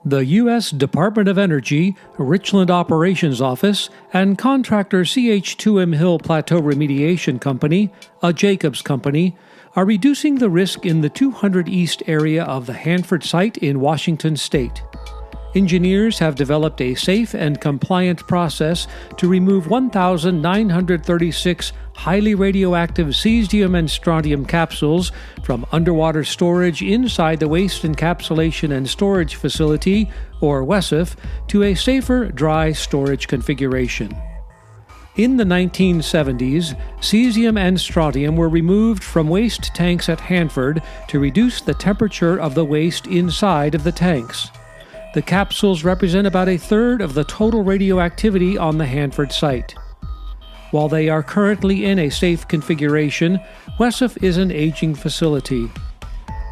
The U.S. Department of Energy, Richland Operations Office, and contractor CH2M Hill Plateau Remediation Company, a Jacobs company, are reducing the risk in the 200 East area of the Hanford site in Washington state. Engineers have developed a safe and compliant process to remove 1,936 highly radioactive cesium and strontium capsules from underwater storage inside the Waste Encapsulation and Storage Facility, or WESF, to a safer dry storage configuration. In the 1970s, cesium and strontium were removed from waste tanks at Hanford to reduce the temperature of the waste inside of the tanks. The capsules represent about a third of the total radioactivity on the Hanford site. While they are currently in a safe configuration, WESF is an aging facility.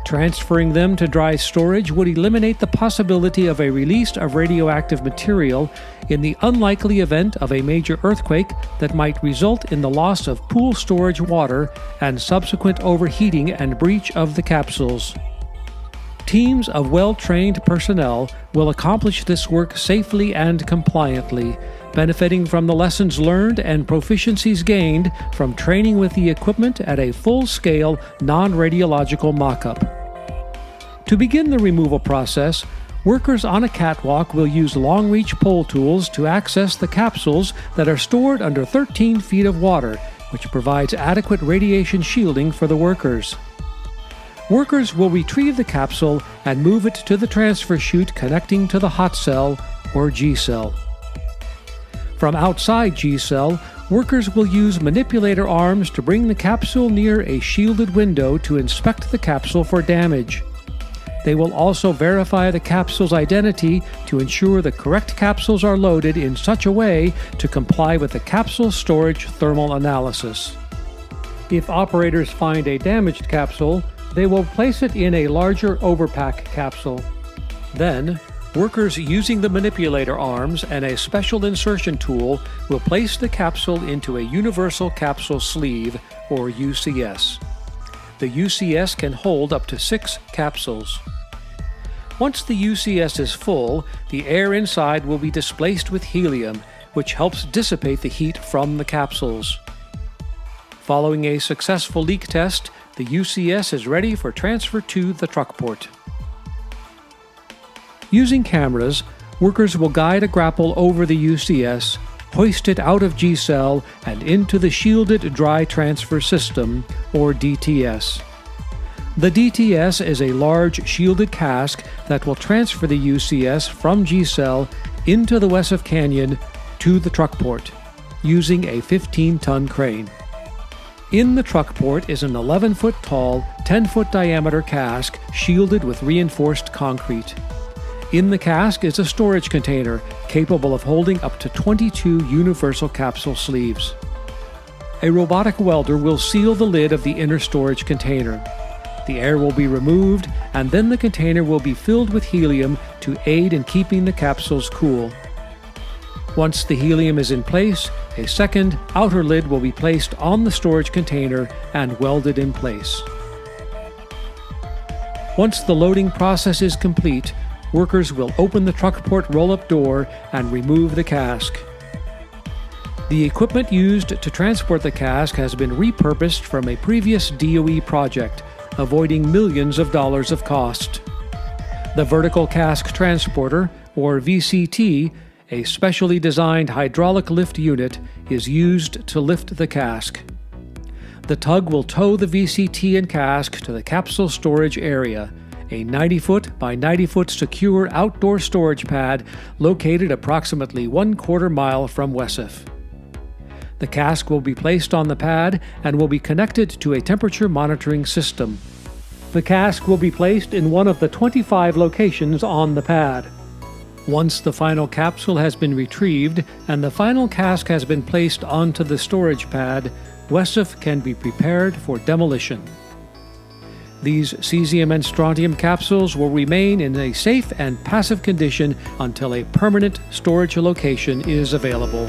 Transferring them to dry storage would eliminate the possibility of a release of radioactive material in the unlikely event of a major earthquake that might result in the loss of pool storage water and subsequent overheating and breach of the capsules. Teams of well-trained personnel will accomplish this work safely and compliantly, benefiting from the lessons learned and proficiencies gained from training with the equipment at a full-scale, non-radiological mock-up. To begin the removal process, workers on a catwalk will use long-reach pole tools to access the capsules that are stored under 13 feet of water, which provides adequate radiation shielding for the workers. Workers will retrieve the capsule and move it to the transfer chute connecting to the hot cell, or G cell. From outside G cell, workers will use manipulator arms to bring the capsule near a shielded window to inspect the capsule for damage. They will also verify the capsule's identity to ensure the correct capsules are loaded in such a way to comply with the capsule storage thermal analysis. If operators find a damaged capsule, they will place it in a larger overpack capsule. Then, workers using the manipulator arms and a special insertion tool will place the capsule into a universal capsule sleeve, or UCS. The UCS can hold up to 6 capsules. Once the UCS is full, the air inside will be displaced with helium, which helps dissipate the heat from the capsules. Following a successful leak test, the UCS is ready for transfer to the truck port. Using cameras, workers will guide a grapple over the UCS, hoist it out of G-cell and into the Shielded Dry Transfer System, or DTS. The DTS is a large shielded cask that will transfer the UCS from G-cell into the WESF Canyon to the truck port, using a 15-ton crane. In the truck port is an 11-foot tall, 10-foot diameter cask shielded with reinforced concrete. In the cask is a storage container capable of holding up to 22 universal capsule sleeves. A robotic welder will seal the lid of the inner storage container. The air will be removed, and then the container will be filled with helium to aid in keeping the capsules cool. Once the helium is in place, a second outer lid will be placed on the storage container and welded in place. Once the loading process is complete, workers will open the truck port roll-up door and remove the cask. The equipment used to transport the cask has been repurposed from a previous DOE project, avoiding millions of dollars of cost. The vertical cask transporter, or VCT, a specially designed hydraulic lift unit, is used to lift the cask. The tug will tow the VCT and cask to the capsule storage area, a 90-foot by 90-foot secure outdoor storage pad located approximately 1/4 mile from WESF. The cask will be placed on the pad and will be connected to a temperature monitoring system. The cask will be placed in one of the 25 locations on the pad. Once the final capsule has been retrieved and the final cask has been placed onto the storage pad, WESF can be prepared for demolition. These cesium and strontium capsules will remain in a safe and passive condition until a permanent storage location is available.